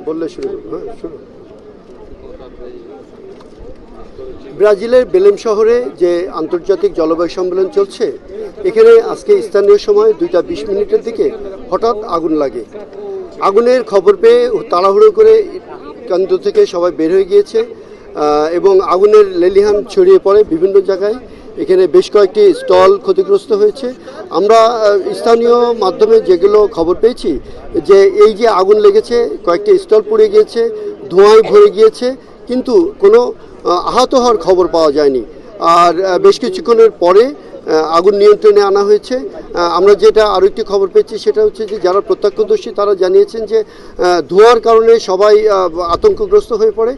বললে শুরু করব। হ্যাঁ, শুরু। ব্রাজিলের বেলেম শহরে যে আন্তর্জাতিক জলবায়ু সম্মেলন চলছে, এখানে আজকে স্থানীয় সময় 2:20 দিকে হঠাৎ আগুন লাগে। আগুনের খবর পেয়ে তাড়াহুড়ো করে কেন্দ্র থেকে সবাই বের হয়ে গিয়েছে এবং আগুনের লেলিহান ছড়িয়ে পড়ে বিভিন্ন জায়গায়। এখানে বেশ কয়েকটি স্টল ক্ষতিগ্রস্ত হয়েছে। আমরা স্থানীয় মাধ্যমে যেগুলো খবর পেয়েছি যে এই যে আগুন লেগেছে, কয়েকটি স্টল পুড়ে গিয়েছে, ধোঁয়ায় ভরে গিয়েছে, কিন্তু কোনো আহত হওয়ার খবর পাওয়া যায়নি। আর বেশ কিছুক্ষণের পরে আগুন নিয়ন্ত্রণে আনা হয়েছে। আমরা যেটা আরও একটি খবর পেয়েছি সেটা হচ্ছে যে যারা প্রত্যক্ষদর্শী তারা জানিয়েছেন যে ধোঁয়ার কারণে সবাই আতঙ্কগ্রস্ত হয়ে পড়ে,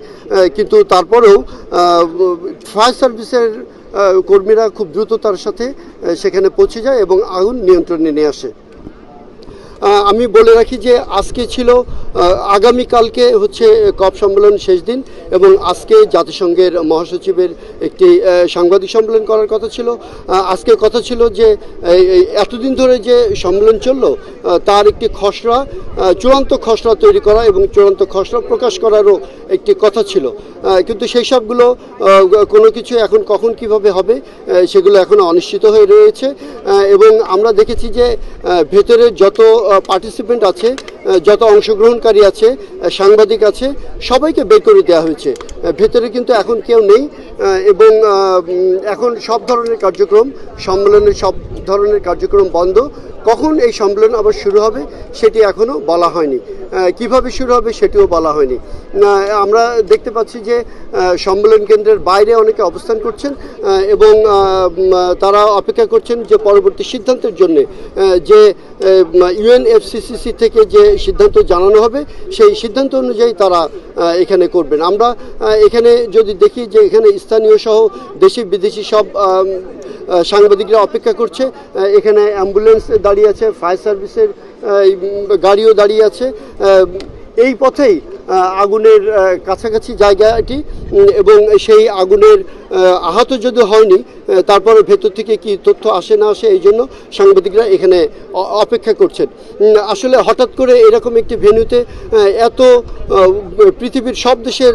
কিন্তু তারপরেও ফায়ার সার্ভিসের কর্মীরা খুব দ্রুততার সাথে সেখানে পৌঁছে যায় এবং আগুন নিয়ন্ত্রণে নিয়ে আসে। আমি বলে রাখি যে আজকে ছিল, আগামীকালকে হচ্ছে কপ সম্মেলন শেষ দিন এবং আজকে জাতিসংঘের মহাসচিবের একটি সাংবাদিক সম্মেলন করার কথা ছিল। আজকে কথা ছিল যে এতদিন ধরে যে সম্মেলন চললো তার একটি খসড়া, চূড়ান্ত খসড়া তৈরি করা এবং চূড়ান্ত খসড়া প্রকাশ করারও একটি কথা ছিল, কিন্তু সেই সবগুলো কোনো কিছু এখন কখন কিভাবে হবে সেগুলো এখনও অনিশ্চিত হয়ে রয়েছে। এবং আমরা দেখেছি যে ভেতরে যত পার্টিসিপেন্ট আছে, যত অংশগ্রহণকারী আছে, সাংবাদিক আছে, সবাইকে বের করে দেওয়া হয়েছে। ভেতরে কিন্তু এখন কেউ নেই এবং এখন সব ধরনের কার্যক্রম, সম্মেলনের সব ধরনের কার্যক্রম বন্ধ। কখন এই সম্মেলন আবার শুরু হবে সেটি এখনও বলা হয়নি, কিভাবে শুরু হবে সেটিও বলা হয়নি। আমরা দেখতে পাচ্ছি যে সম্মেলন কেন্দ্রের বাইরে অনেকে অবস্থান করছেন এবং তারা অপেক্ষা করছেন যে পরবর্তী সিদ্ধান্তের জন্য, যে ইউএনএফসিসিসি থেকে যে সিদ্ধান্ত জানানো হবে সেই সিদ্ধান্ত অনুযায়ী তারা এখানে করবেন। আমরা এখানে যদি দেখি যে এখানে স্থানীয় সহ দেশি বিদেশি সব সাংবাদিকরা অপেক্ষা করছে। এখানে অ্যাম্বুলেন্স দাঁড়িয়ে আছে, ফায়ার সার্ভিসের গাড়িও দাঁড়িয়ে আছে। এই পথেই আগুনের কাছাকাছি জায়গাটি এবং সেই আগুনের আহত যদি হয়নি, তারপরে ভেতর থেকে কি তথ্য আসে না আসে এই জন্য সাংবাদিকরা এখানে অপেক্ষা করছেন। আসলে হঠাৎ করে এরকম একটি ভেন্যুতে এত পৃথিবীর সব দেশের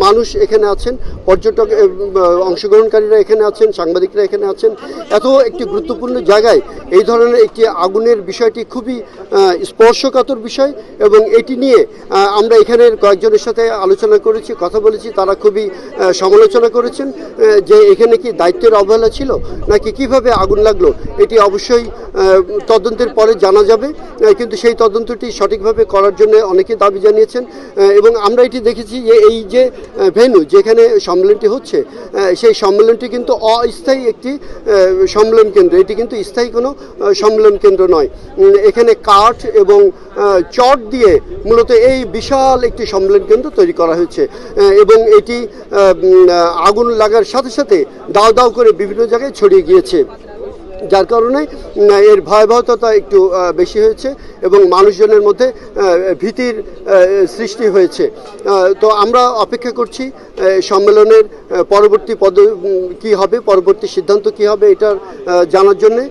মানুষ এখানে আছেন, পর্যটক অংশগ্রহণকারীরা এখানে আছেন, সাংবাদিকরা এখানে আছেন, এত একটি গুরুত্বপূর্ণ জায়গায় এই ধরনের একটি আগুনের বিষয়টি খুবই স্পর্শকাতর বিষয় এবং এটি নিয়ে আমরা এখানের কয়েকজনের সাথে আলোচনা করেছি, কথা বলেছি। তারা খুবই সমালোচনা করেছেন যে এখানে কি দায়িত্বের অবহেলা ছিল নাকি কিভাবে আগুন লাগলো, এটি অবশ্যই তদন্তের পরে জানা যাবে, কিন্তু সেই তদন্তটি সঠিকভাবে করার জন্য অনেকে দাবি জানিয়েছেন। এবং আমরা এটি দেখেছি যে এই যে ভেন্যু যেখানে সম্মেলনটি হচ্ছে, সেই সম্মেলনটি কিন্তু অস্থায়ী একটি সম্মেলন কেন্দ্র, এটি কিন্তু স্থায়ী কোনো সম্মেলন কেন্দ্র নয়। এখানে কাঠ এবং চট দিয়ে মূলত এই বিশাল একটি সম্মেলন কেন্দ্র তৈরি করা হয়েছে এবং এটি আগুন লাগার সাথে সাথে দাও দাও করে বিভিন্ন জায়গায় ছড়িয়ে গিয়েছে, যার কারণে এর ভয়াবহতা একটু বেশি হয়েছে এবং মানুষজনের মধ্যে ভীতির সৃষ্টি হয়েছে। তো আমরা অপেক্ষা করছি সম্মেলনের পরবর্তী কী হবে, পরবর্তী সিদ্ধান্ত কী হবে এটার জানার জন্যে।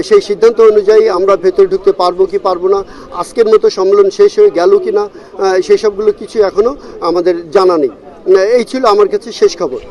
সেই সিদ্ধান্ত অনুযায়ী আমরা ভেতরে ঢুকতে পারবো কি পারবো না, আজকের মতো সম্মেলন শেষ হয়ে গেল কি না, সেই সবগুলো কিছু এখনও আমাদের জানা নেই। এই ছিল আমার কাছে শেষ খবর।